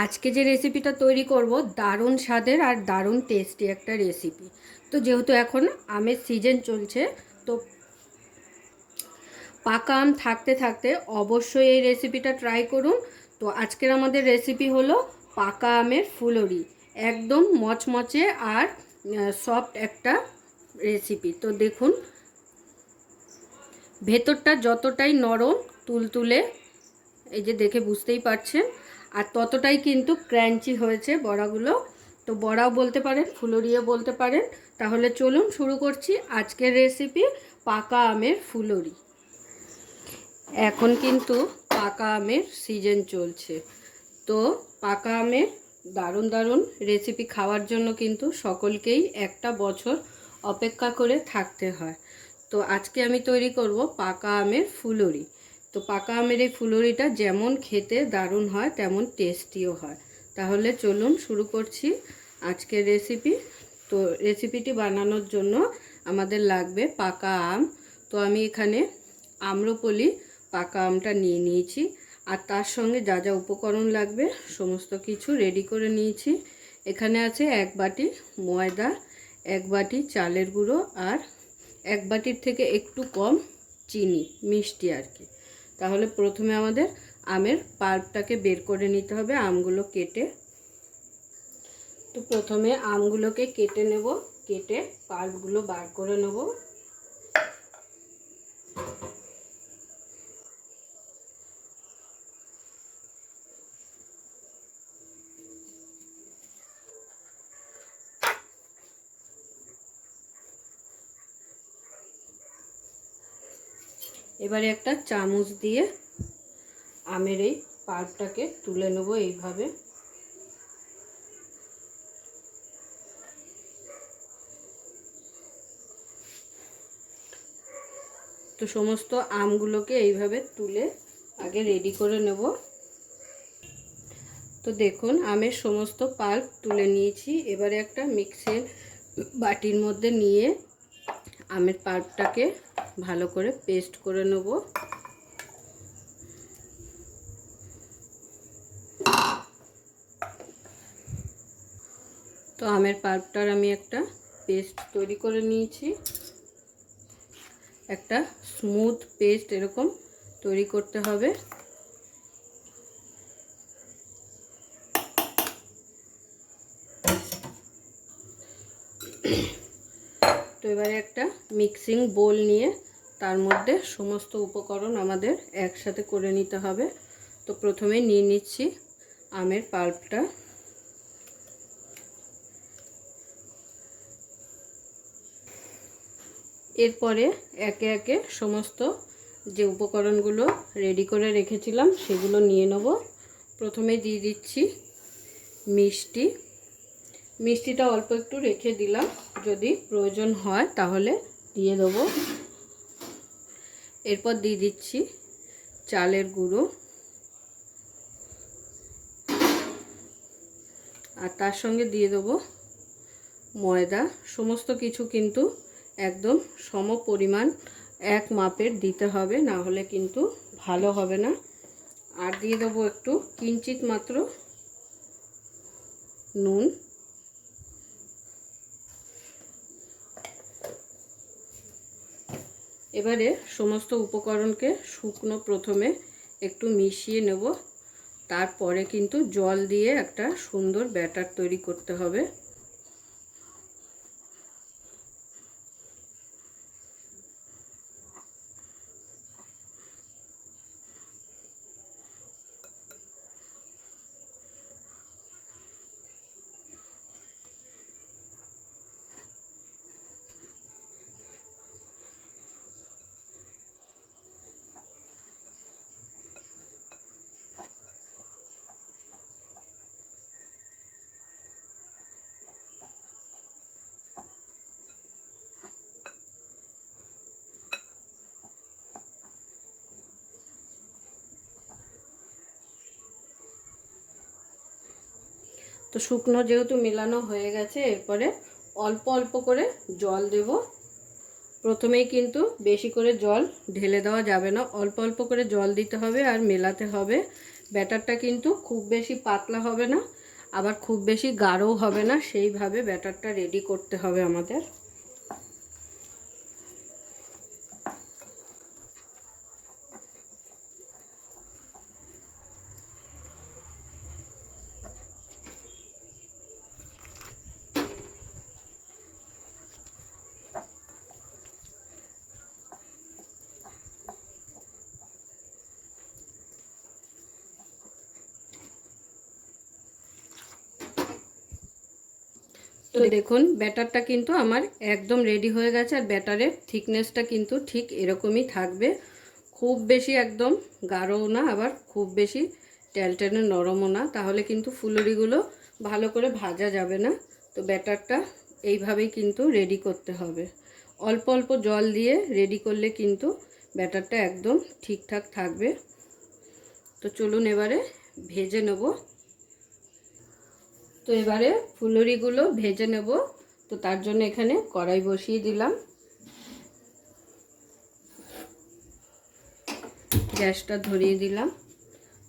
আজকে যে রেসিপিটা তৈরি করব দারুণ স্বাদের আর দারুণ টেস্টি একটা রেসিপি। তো যেহেতু এখন আমের সিজন চলছে, তো পাকা আম থাকতে থাকতে অবশ্যই এই রেসিপিটা ট্রাই করুন। তো আজকের আমাদের রেসিপি হলো পাকা আমের ফুলুরি। একদম মচমচে আর সফট একটা রেসিপি। তো দেখুন, ভেতরটা যতটাই নরম তুলতুলে, এই যে দেখে বুঝতেই পারছেন, আর ততটাই কিন্তু ক্র্যাঞ্চি হয়েছে বড়াগুলো। তো বড়াও বলতে পারেন, ফুলুরিও বলতে পারেন। তাহলে চলুন শুরু করছি আজকের রেসিপি, পাকা আমের ফুলুরি। এখন কিন্তু পাকা আমের সিজন চলছে, তো পাকা আমের দারুণ দারুণ রেসিপি খাওয়ার জন্য কিন্তু সকলকেই একটা বছর অপেক্ষা করে থাকতে হয়। তো আজকে আমি তৈরি করব পাকা আমের ফুলুরি। তো পাকা আমের এই ফুলুরিটা যেমন খেতে দারুণ হয় তেমন টেস্টিও হয়। তাহলে চলুন শুরু করছি আজকের রেসিপি। তো রেসিপিটি বানানোর জন্য আমাদের লাগবে পাকা আম। তো আমি এখানে আম্রপলি পাকা আমটা নিয়ে নিয়েছি, আর তার সঙ্গে যা যা উপকরণ লাগবে সমস্ত কিছু রেডি করে নিয়েছি। এখানে আছে 1 বাটি ময়দা, 1 বাটি চালের গুঁড়ো, আর 1 বাটির থেকে একটু কম চিনি, মিষ্টি আর কি। তাহলে প্রথমে আমাদের আমের পাল্পটাকে বের করে নিতে হবে, আমগুলো কেটে। তো প্রথমে আমগুলোকে কেটে নেব, কেটে পাল্পগুলো বার করে নেব। এবারে একটা চামচ দিয়ে আমের এই পাল্পটাকে তুলে নেব এইভাবে। তো সমস্ত আমগুলোকে এইভাবে তুলে আগে রেডি করে নেব। তো দেখুন, আমের সমস্ত পাল্প তুলে নিয়েছি। এবারে একটা মিক্সির বাটির মধ্যে নিয়ে আমের পাল্পটাকে ভালো করে পেস্ট করে নেব। তো আমের পাল্পটার আমি একটা পেস্ট তৈরি করে নিয়েছি। একটা স্মুথ পেস্ট এরকম তৈরি করতে হবে। তো এবারে একটা মিক্সিং বোল নিয়ে তার মধ্যে সমস্ত উপকরণ আমাদের একসাথে করে নিতে হবে। তো প্রথমে নিয়ে নিচ্ছি আমের পাল্পটা। এরপরে একে একে সমস্ত যে উপকরণগুলো রেডি করে রেখেছিলাম সেগুলো নিয়ে নেব। প্রথমে দিয়ে দিচ্ছি মিষ্টি। মিষ্টিটা অল্প একটু রেখে দিলাম, যদি প্রয়োজন হয় তাহলে দিয়ে দেবো। এরপর দিয়ে দিচ্ছি চালের গুঁড়ো, আর তার সঙ্গে দিয়ে দেবো ময়দা। সমস্ত কিছু কিন্তু একদম সম পরিমাণ এক মাপের দিতে হবে, না হলে কিন্তু ভালো হবে না। আর দিয়ে দেবো একটু কিঞ্চিত মাত্র নুন। এবারে সমস্ত উপকরণকে শুকনো প্রথমে একটু মিশিয়ে নেব, তারপরে কিন্তু জল দিয়ে একটা সুন্দর ব্যাটার তৈরি করতে হবে। তো শুকনো যেহেতু মেলানো হয়ে গেছে, এরপরে অল্প অল্প করে জল দেব। প্রথমেই কিন্তু বেশি করে জল ঢেলে দেওয়া যাবে না, অল্প অল্প করে জল দিতে হবে আর মেলাতে হবে। ব্যাটারটা কিন্তু খুব বেশি পাতলা হবে না, আবার খুব বেশি গাঢ়ও হবে না, সেইভাবে ব্যাটারটা রেডি করতে হবে আমাদের। তো দেখুন ব্যাটারটা কিন্তু আমার একদম রেডি হয়ে গেছে, আর ব্যাটারের থিকনেসটা কিন্তু ঠিক এরকমই থাকবে, খুব বেশি একদম গাঢ়ও না, আবার খুব বেশি টেলটেনে নরমও না, তাহলে কিন্তু ফুলুরিগুলো ভালো করে ভাজা যাবে না। তো ব্যাটারটা এইভাবেই কিন্তু রেডি করতে হবে, অল্প অল্প জল দিয়ে রেডি করলে কিন্তু ব্যাটারটা একদম ঠিকঠাক থাকবে। তো চলুন এবারে ভেজে নেব। তো এবারে ফুলুরিগুলো ভেজে নেব। তো তার জন্য এখানে কড়াই বসিয়ে দিলাম, গ্যাসটা ধরিয়ে দিলাম।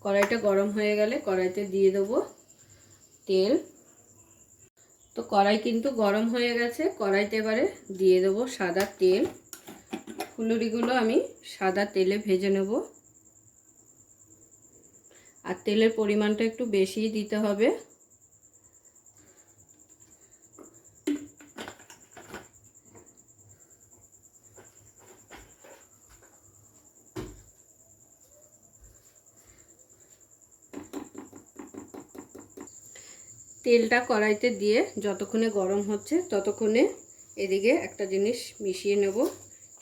কড়াইটা গরম হয়ে গেলে কড়াইতে দিয়ে দেবো তেল। তো কড়াই কিন্তু গরম হয়ে গেছে, কড়াইতে এবারে দিয়ে দেবো সাদা তেল। ফুলুরিগুলো আমি সাদা তেলে ভেজে নেব, আর তেলের পরিমাণটা একটু বেশিই দিতে হবে। তেলটা কড়াইতে দিয়ে যতক্ষণে গরম হচ্ছে ততক্ষণে এদিকে একটা জিনিস মিশিয়ে নেব,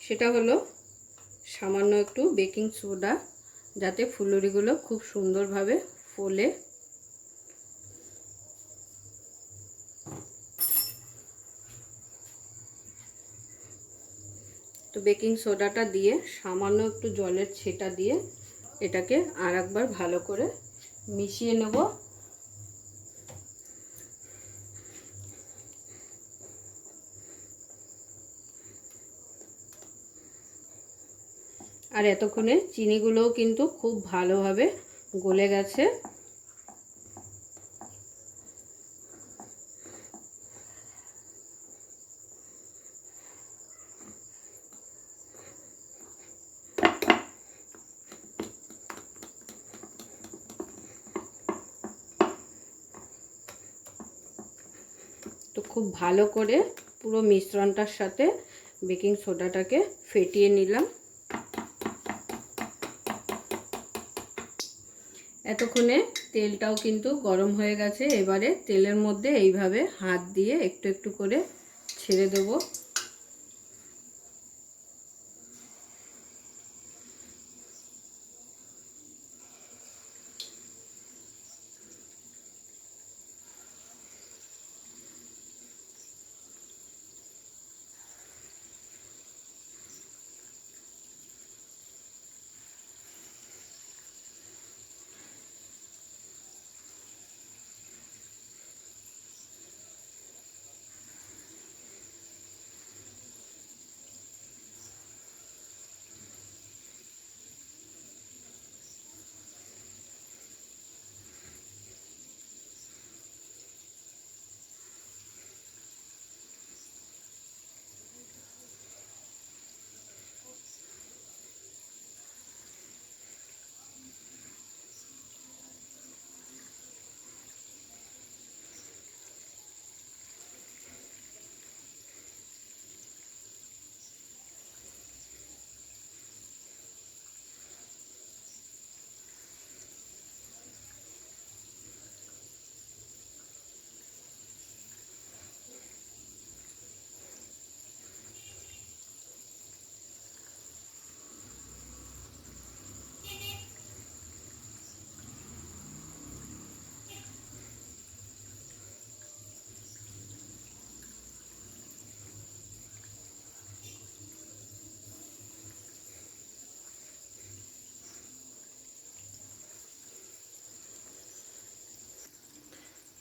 সেটা হলো সামান্য একটু বেকিং সোডা, যাতে ফুলুরিগুলো খুব সুন্দরভাবে ফোলে। তো বেকিং সোডাটা দিয়ে সামান্য একটু জলের ছেটা দিয়ে এটাকে আর একবার ভালো করে মিশিয়ে নেব। আর এতক্ষণে চিনিগুলোও কিন্তু খুব ভালোভাবে গলে গেছে। তো খুব ভালো করে পুরো মিশ্রণটার সাথে বেকিং সোডাটাকে ফেটিয়ে নিলাম। এতক্ষণে তেলটাও কিন্তু গরম হয়ে গেছে, এবারে তেলের মধ্যে এইভাবে হাত দিয়ে একটু একটু করে ছেড়ে দেব।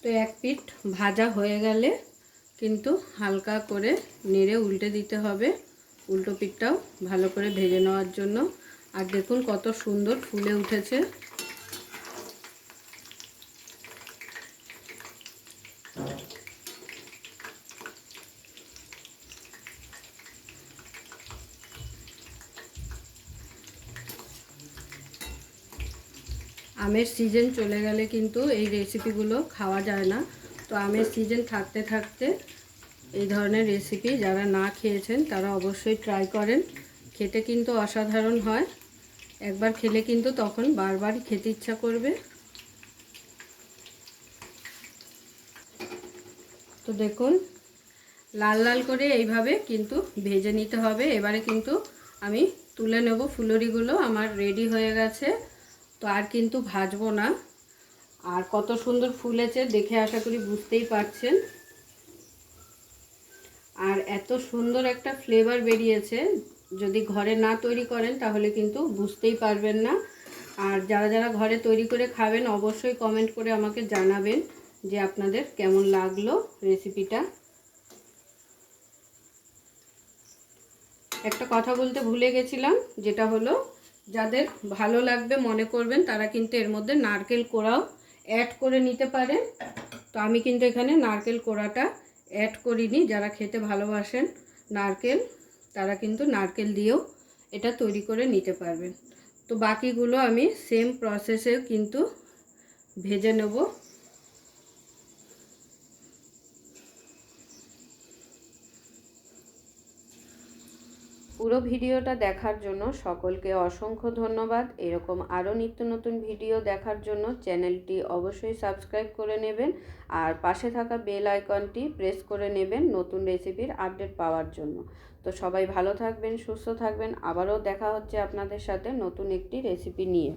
তো এক পিঠ ভাজা হয়ে গেলে কিন্তু হালকা করে নেড়ে উল্টে দিতে হবে, উল্টো পিঠটাও ভালো করে ভেজে নেওয়ার জন্য। আর দেখুন কত সুন্দর ফুলে উঠেছে। আমের সিজন চলে গেলে কিন্তু এই রেসিপিগুলো খাওয়া যায় না। তো আমের সিজন থাকতে থাকতে এই ধরনের রেসিপি যারা না খেয়েছেন তারা অবশ্যই ট্রাই করেন। খেতে কিন্তু অসাধারণ হয়। একবার খেলে কিন্তু তখন বারবার খেতে ইচ্ছা করবে। তো দেখুন লাল লাল করে এইভাবে কিন্তু ভেজে নিতে হবে। এবারে কিন্তু আমি তুলে নেব। ফুলুরিগুলো আমার রেডি হয়ে গেছে, তো আর কিন্তু ভাজবো না। আর কত সুন্দর ফুলেছে দেখে আশা করি বুঝতেই পারছেন। আর এত সুন্দর একটা ফ্লেভার বেরিয়েছে, যদি ঘরে না তৈরি করেন তাহলে কিন্তু বুঝতেই পারবেন না। আর যারা যারা ঘরে তৈরি করে খাবেন অবশ্যই কমেন্ট করে আমাকে জানাবেন যে আপনাদের কেমন লাগলো রেসিপিটা। একটা কথা বলতে ভুলে গেছিলাম, যেটা হলো যাদের ভালো লাগবে মনে করবেন তারা কিন্তু এর মধ্যে নারকেল কোড়াও অ্যাড করে নিতে পারেন। তো আমি কিন্তু এখানে নারকেল কোড়াটা অ্যাড করিনি। যারা খেতে ভালোবাসেন নারকেল তারা কিন্তু নারকেল দিয়েও এটা তৈরি করে নিতে পারবেন। তো বাকিগুলো আমি সেম প্রসেসে কিন্তু ভেজে নেব। পুরো ভিডিওটা দেখার জন্য সকলকে অসংখ্য ধন্যবাদ। এরকম আরও নিত্য নতুন ভিডিও দেখার জন্য চ্যানেলটি অবশ্যই সাবস্ক্রাইব করে নেবেন আর পাশে থাকা বেল আইকনটি প্রেস করে নেবেন নতুন রেসিপির আপডেট পাওয়ার জন্য। তো সবাই ভালো থাকবেন, সুস্থ থাকবেন। আবারও দেখা হচ্ছে আপনাদের সাথে নতুন একটি রেসিপি নিয়ে।